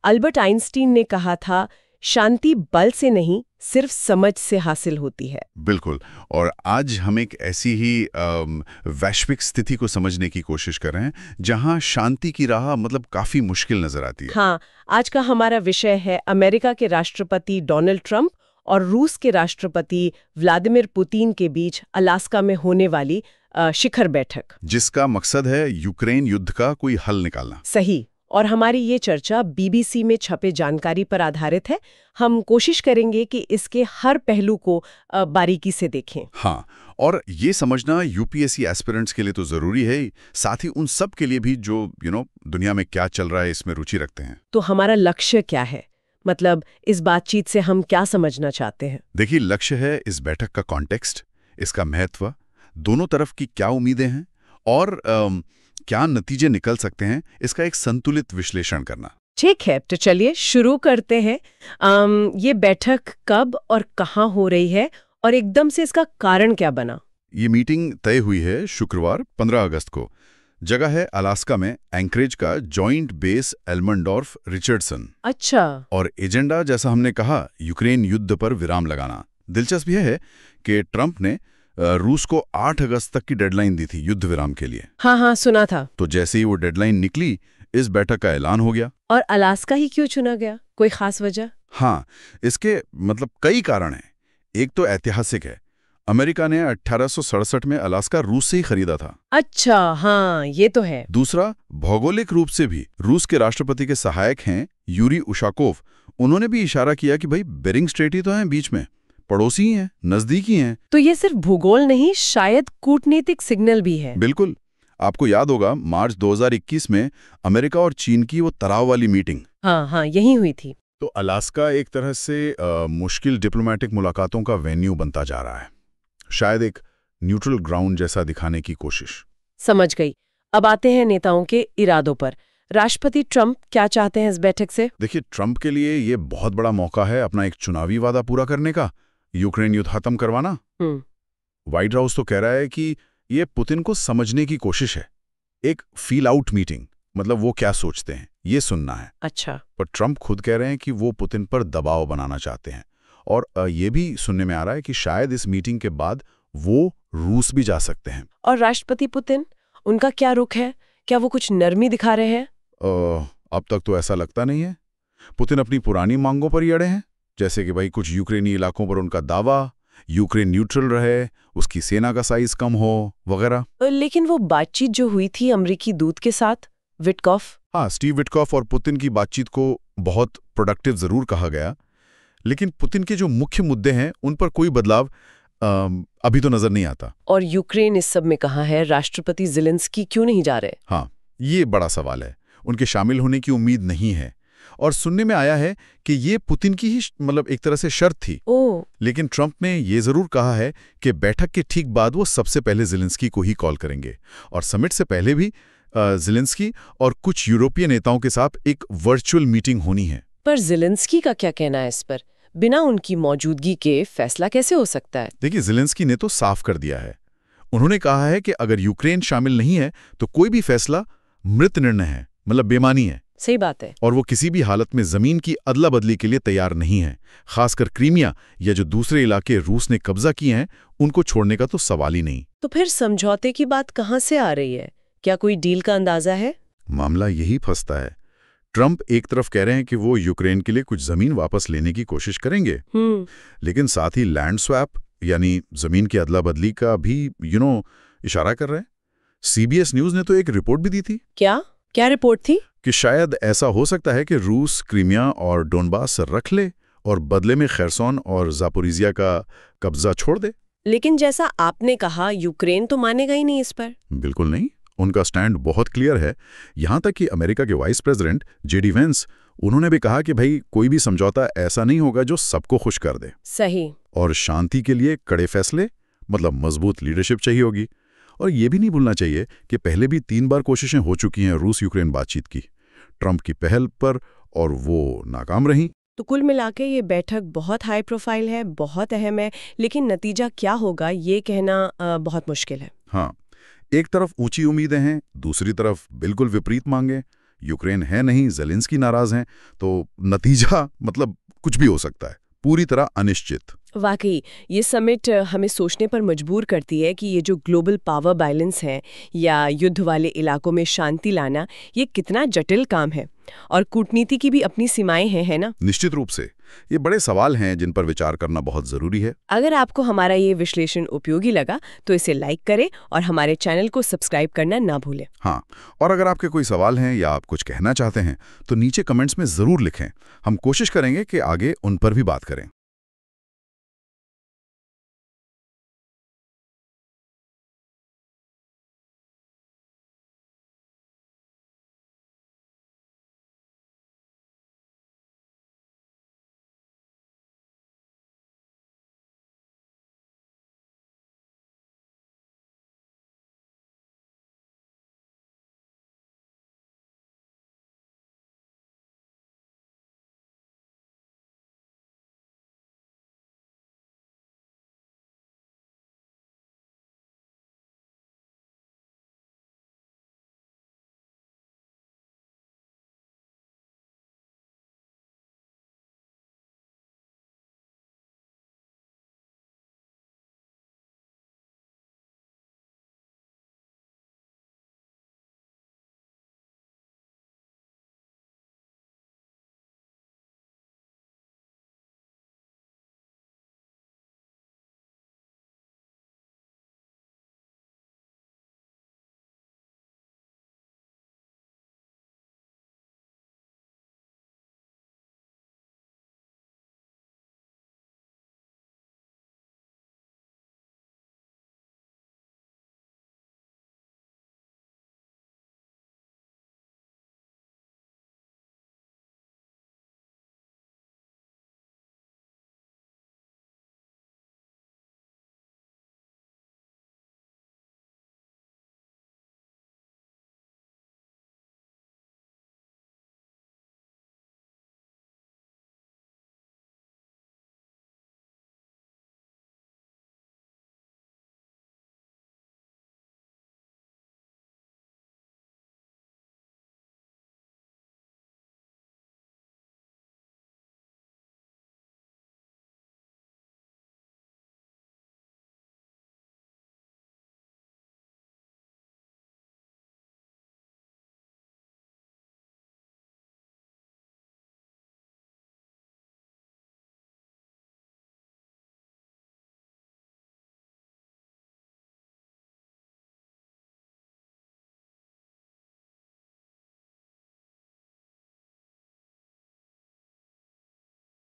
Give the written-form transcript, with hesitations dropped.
Albert Einstein ने कहा था, शांति बल से नहीं, सिर्फ समझ से हासिल होती है। बिल्कुल। और आज हम एक ऐसी ही वैश्विक स्थिति को समझने की कोशिश कर रहे हैं जहां शांति की राह मतलब काफी मुश्किल नजर आती है। हाँ, आज का हमारा विषय है अमेरिका के राष्ट्रपति डोनाल्ड ट्रंप और रूस के राष्ट्रपति व्लादिमीर पुतिन के बीच अलास्का में होने वाली शिखर बैठक, जिसका मकसद है यूक्रेन युद्ध का कोई हल निकालना। सही। और हमारी ये चर्चा बीबीसी में छपे जानकारी पर आधारित है। हम कोशिश करेंगे कि इसके हर पहलू को बारीकी से देखें। हाँ, और ये समझना यूपीएससी एस्पिरेंट्स के लिए तो जरूरी है, साथ ही उन सब के लिए भी जो दुनिया में क्या चल रहा है इसमें रुचि रखते हैं। तो हमारा लक्ष्य क्या है, मतलब इस बातचीत से हम क्या समझना चाहते हैं? देखिए, लक्ष्य है इस बैठक का कॉन्टेक्स्ट, इसका महत्व, दोनों तरफ की क्या उम्मीदें हैं और क्या नतीजे निकल सकते हैं, इसका एक संतुलित विश्लेषण करना। ठीक है, तो चलिए शुरू करते हैं। ये बैठक कब और कहाँ हो रही है और एकदम से इसका कारण क्या बना? ये मीटिंग तय हुई है शुक्रवार 15 अगस्त को। जगह है अलास्का में एंकरेज का जॉइंट बेस एल्मंडोर्फ रिचर्डसन। अच्छा। और एजेंडा, जैसा हमने कहा, यूक्रेन युद्ध पर विराम लगाना। दिलचस्प यह है कि ट्रंप ने रूस को 8 अगस्त तक की डेडलाइन दी थी युद्ध विराम के लिए। हाँ, सुना था। तो जैसे ही वो डेडलाइन निकली, इस बैठक का ऐलान हो गया। और अलास्का ही क्यों चुना गया, कोई खास वजह? हाँ, इसके मतलब कई कारण हैं। एक तो ऐतिहासिक है, अमेरिका ने 1867 में अलास्का रूस से ही खरीदा था। अच्छा, हाँ, ये तो है। दूसरा, भौगोलिक रूप से भी रूस के राष्ट्रपति के सहायक हैं यूरी उशाकोव। उन्होंने भी इशारा किया कि भाई बेरिंग स्ट्रेट ही तो है बीच में, पड़ोसी ही हैं, नजदीकी हैं। तो ये सिर्फ भूगोल नहीं, शायद कूटनीतिक सिग्नल भी है। बिल्कुल। आपको याद होगा मार्च 2021 में अमेरिका और चीन की वो तनाव वाली मीटिंग। हाँ, यही हुई थी। तो अलास्का एक तरह से मुश्किल डिप्लोमेटिक मुलाकातों का वेन्यू बनता जा रहा है, शायद एक न्यूट्रल ग्राउंड जैसा दिखाने की कोशिश। समझ गई। अब आते हैं नेताओं के इरादों पर। राष्ट्रपति ट्रंप क्या चाहते हैं इस बैठक से? देखिए, ट्रंप के लिए ये बहुत बड़ा मौका है अपना एक चुनावी वादा पूरा करने का, यूक्रेन युद्ध खत्म करवाना। व्हाइट हाउस तो कह रहा है कि ये पुतिन को समझने की कोशिश है, एक फील आउट मीटिंग, मतलब वो क्या सोचते हैं ये सुनना है। अच्छा। पर ट्रंप खुद कह रहे हैं कि वो पुतिन पर दबाव बनाना चाहते हैं। और ये भी सुनने में आ रहा है कि शायद इस मीटिंग के बाद वो रूस भी जा सकते हैं। और राष्ट्रपति पुतिन, उनका क्या रुख है? क्या वो कुछ नरमी दिखा रहे हैं? अब तक तो ऐसा लगता नहीं है। पुतिन अपनी पुरानी मांगों पर ही अड़े हैं, जैसे कि भाई कुछ यूक्रेनी इलाकों पर उनका दावा, यूक्रेन न्यूट्रल रहे, उसकी सेना का साइज कम हो वगैरह। लेकिन वो बातचीत जो हुई थी अमेरिकी दूत के साथ, विटकॉफ। हाँ, स्टीव विटकॉफ और पुतिन की बातचीत को बहुत प्रोडक्टिव जरूर कहा गया, लेकिन पुतिन के जो मुख्य मुद्दे हैं उन पर कोई बदलाव अभी तो नजर नहीं आता। और यूक्रेन इस सब में कहाँ है? राष्ट्रपति ज़ेलेंस्की क्यों नहीं जा रहे? हाँ, ये बड़ा सवाल है। उनके शामिल होने की उम्मीद नहीं है, और सुनने में आया है कि ये पुतिन की ही मतलब एक तरह से शर्त थी। लेकिन ट्रंप ने ये जरूर कहा है कि बैठक के ठीक बाद वो सबसे पहले ज़ेलेंस्की को ही कॉल करेंगे, और समिट से पहले भी ज़ेलेंस्की और कुछ यूरोपीय नेताओं के साथ एक वर्चुअल मीटिंग होनी है। पर ज़ेलेंस्की का क्या कहना है इस पर? बिना उनकी मौजूदगी के फैसला कैसे हो सकता है? देखिए, ज़ेलेंस्की ने तो साफ कर दिया है। उन्होंने कहा है कि अगर यूक्रेन शामिल नहीं है तो कोई भी फैसला मृत निर्णय है, मतलब बेमानी है। सही बात है। और वो किसी भी हालत में जमीन की अदला बदली के लिए तैयार नहीं है। खासकर क्रीमिया या जो दूसरे इलाके रूस ने कब्जा किए हैं, उनको छोड़ने का तो सवाल ही नहीं। तो फिर समझौते की बात कहाँ से आ रही है? क्या कोई डील का अंदाजा है? मामला यही फंसता है। ट्रंप एक तरफ कह रहे हैं कि वो यूक्रेन के लिए कुछ जमीन वापस लेने की कोशिश करेंगे, लेकिन साथ ही लैंड स्वैप यानी जमीन की अदला बदली का भी इशारा कर रहे हैं। सीबीएस न्यूज ने तो एक रिपोर्ट भी दी थी। क्या रिपोर्ट थी? कि शायद ऐसा हो सकता है कि रूस क्रीमिया और डोनबास रख ले और बदले में खैरसोन और जापोरिजिया का कब्जा छोड़ दे। लेकिन जैसा आपने कहा, यूक्रेन तो मानेगा ही नहीं इस पर। बिल्कुल नहीं, उनका स्टैंड बहुत क्लियर है। यहां तक कि अमेरिका के वाइस प्रेसिडेंट जेडी वेंस, उन्होंने भी कहा कि भाई कोई भी समझौता ऐसा नहीं होगा जो सबको खुश कर दे। सही। और शांति के लिए कड़े फैसले, मतलब मजबूत लीडरशिप चाहिए होगी। और ये भी नहीं भूलना चाहिए कि पहले भी 3 बार कोशिशें हो चुकी हैं रूस यूक्रेन बातचीत की, ट्रंप की पहल पर, और वो नाकाम रही। तो कुल मिलाके ये बैठक बहुत हाई प्रोफाइल है, बहुत अहम है, लेकिन नतीजा क्या होगा ये कहना बहुत मुश्किल है। हाँ, एक तरफ ऊंची उम्मीदें हैं, दूसरी तरफ बिल्कुल विपरीत मांगे। यूक्रेन है नहीं, ज़ेलेंस्की नाराज हैं, तो नतीजा मतलब कुछ भी हो सकता है, पूरी तरह अनिश्चित। वाकई ये समिट हमें सोचने पर मजबूर करती है कि ये जो ग्लोबल पावर बैलेंस है या युद्ध वाले इलाकों में शांति लाना, ये कितना जटिल काम है और कूटनीति की भी अपनी सीमाएं हैं, है ना? निश्चित रूप से ये बड़े सवाल हैं जिन पर विचार करना बहुत जरूरी है। अगर आपको हमारा ये विश्लेषण उपयोगी लगा तो इसे लाइक करें और हमारे चैनल को सब्सक्राइब करना ना भूलें। हाँ, और अगर आपके कोई सवाल हैं या आप कुछ कहना चाहते हैं तो नीचे कमेंट्स में ज़रूर लिखें। हम कोशिश करेंगे कि आगे उन पर भी बात करें।